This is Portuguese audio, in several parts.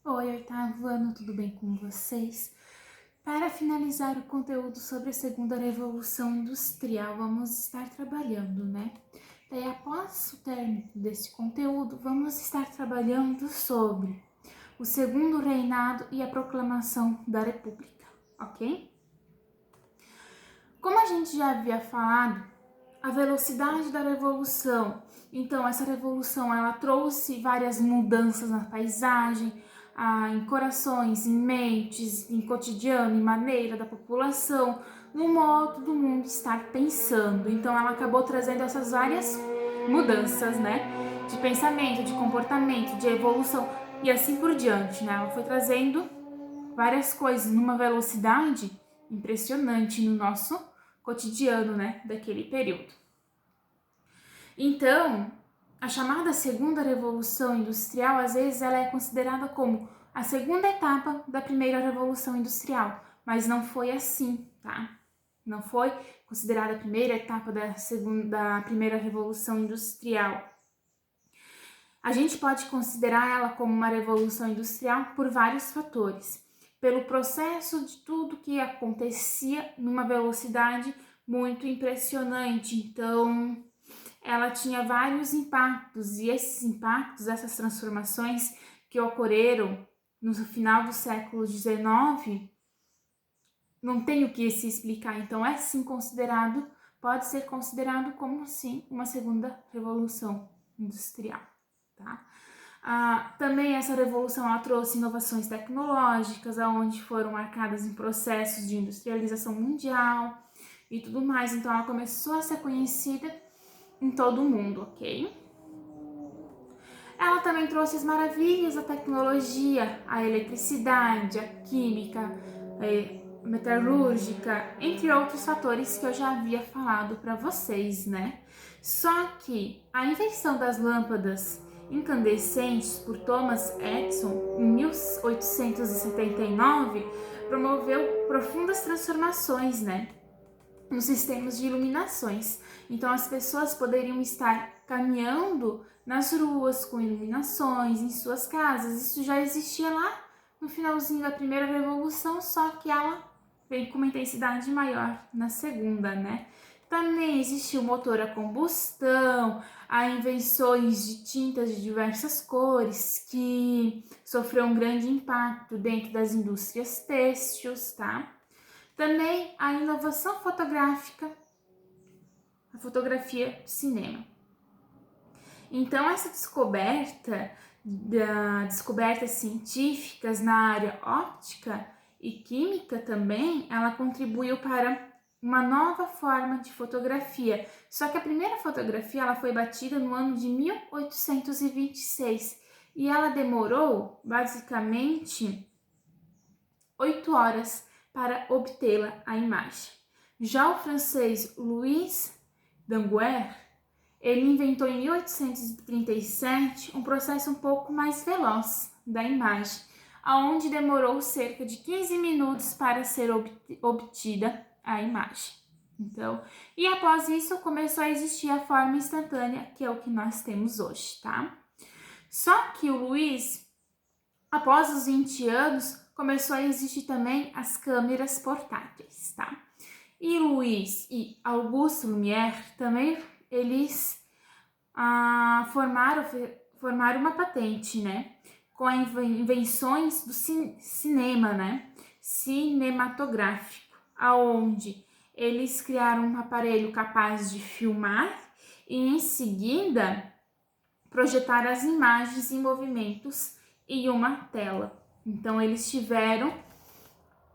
Oi, oitavo ano, tudo bem com vocês? Para finalizar o conteúdo sobre a segunda revolução industrial, vamos estar trabalhando, né? Daí, após o término desse conteúdo, vamos estar trabalhando sobre o segundo reinado e a proclamação da República, ok? Como a gente já havia falado, a velocidade da revolução. Então, essa revolução ela trouxe várias mudanças na paisagem, em corações, em mentes, em cotidiano, em maneira da população, no modo do mundo estar pensando. Então, ela acabou trazendo essas várias mudanças, né? De pensamento, de comportamento, de evolução e assim por diante, né? Ela foi trazendo várias coisas numa velocidade impressionante no nosso cotidiano, né? Daquele período. Então, a chamada segunda revolução industrial, às vezes ela é considerada como a segunda etapa da primeira revolução industrial, mas não foi assim, tá? Não foi considerada a primeira etapa da primeira revolução industrial. A gente pode considerar ela como uma revolução industrial por vários fatores. Pelo processo de tudo que acontecia numa velocidade muito impressionante. Então, ela tinha vários impactos, e esses impactos, essas transformações que ocorreram no final do século XIX, não tem o que se explicar. Então, é sim considerado, pode ser considerado como sim uma segunda revolução industrial, tá? Também essa revolução ela trouxe inovações tecnológicas, onde foram marcadas em processos de industrialização mundial e tudo mais. Então, ela começou a ser conhecida em todo o mundo, ok? Ela também trouxe as maravilhas da tecnologia, a eletricidade, a química, a metalúrgica, entre outros fatores que eu já havia falado para vocês, né? Só que a invenção das lâmpadas incandescentes por Thomas Edison em 1879 promoveu profundas transformações, né? Nos sistemas de iluminações. Então as pessoas poderiam estar caminhando nas ruas com iluminações em suas casas. Isso já existia lá no finalzinho da primeira revolução, só que ela vem com uma intensidade maior na segunda, né? Também existiu o motor a combustão, há invenções de tintas de diversas cores que sofreu um grande impacto dentro das indústrias têxteis, tá? Também a inovação fotográfica, a fotografia de cinema. Então, essa descobertas científicas na área óptica e química também, ela contribuiu para uma nova forma de fotografia. Só que a primeira fotografia ela foi batida no ano de 1826 e ela demorou basicamente 8 horas para obtê-la a imagem. Já o francês Louis Daguerre, ele inventou em 1837 um processo um pouco mais veloz da imagem, aonde demorou cerca de 15 minutos para ser obtida a imagem. Então, e após isso começou a existir a forma instantânea, que é o que nós temos hoje, tá? Só que o Louis, após os 20 anos, começou a existir também as câmeras portáteis, tá? E Louis e Auguste Lumière também, eles formaram uma patente, né? Com as invenções do cinema, né? Cinematográfico, aonde eles criaram um aparelho capaz de filmar e em seguida projetar as imagens em movimentos em uma tela. Então, eles tiveram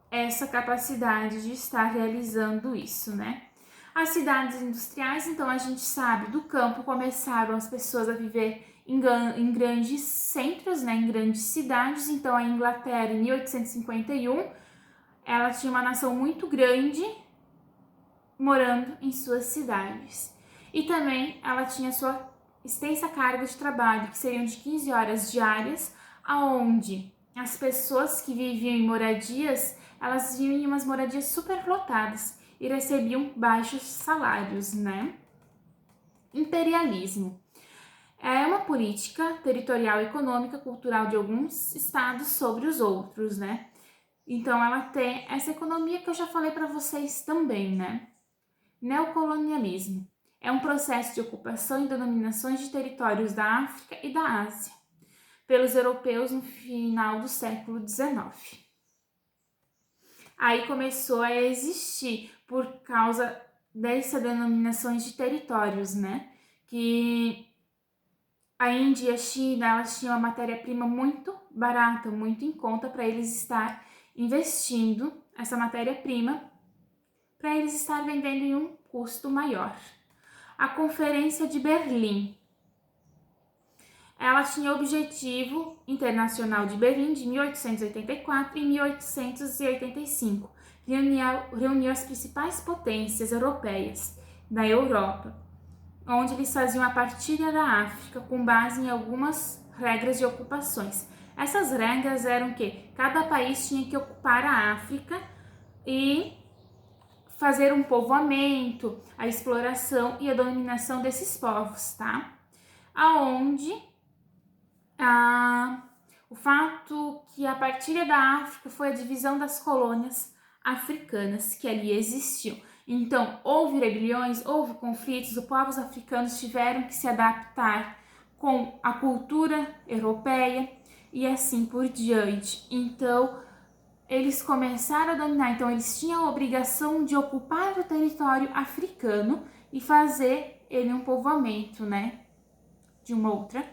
essa capacidade de estar realizando isso, né? As cidades industriais, então, a gente sabe, do campo começaram as pessoas a viver em grandes centros, né? Em grandes cidades. Então, a Inglaterra, em 1851, ela tinha uma nação muito grande morando em suas cidades. E também ela tinha sua extensa carga de trabalho, que seriam de 15 horas diárias, aonde as pessoas que viviam em moradias, elas viviam em umas moradias superlotadas e recebiam baixos salários, né? Imperialismo. É uma política territorial, econômica, cultural de alguns estados sobre os outros, né? Então, ela tem essa economia que eu já falei para vocês também, né? Neocolonialismo é um processo de ocupação e denominações de territórios da África e da Ásia pelos europeus no final do século XIX. Aí começou a existir por causa dessas denominações de territórios, né? Que a Índia e a China, elas tinham a matéria-prima muito barata, muito em conta para eles estar investindo essa matéria-prima, para eles estar vendendo em um custo maior. A Conferência de Berlim, ela tinha o Objetivo Internacional de Berlim de 1884 e 1885, reuniu as principais potências europeias da Europa, onde eles faziam a partilha da África com base em algumas regras de ocupações. Essas regras eram que cada país tinha que ocupar a África e fazer um povoamento, a exploração e a dominação desses povos, tá? Aonde o fato que a partilha da África foi a divisão das colônias africanas que ali existiam. Então, houve rebeliões, houve conflitos, os povos africanos tiveram que se adaptar com a cultura europeia e assim por diante. Então, eles começaram a dominar. Então, eles tinham a obrigação de ocupar o território africano e fazer ele um povoamento, né? De uma outra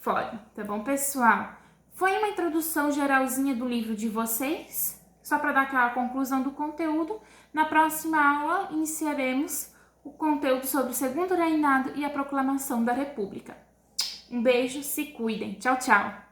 forma, tá bom, pessoal? Foi uma introdução geralzinha do livro de vocês, só para dar aquela conclusão do conteúdo. Na próxima aula, iniciaremos o conteúdo sobre o Segundo Reinado e a Proclamação da República. Um beijo, se cuidem. Tchau, tchau!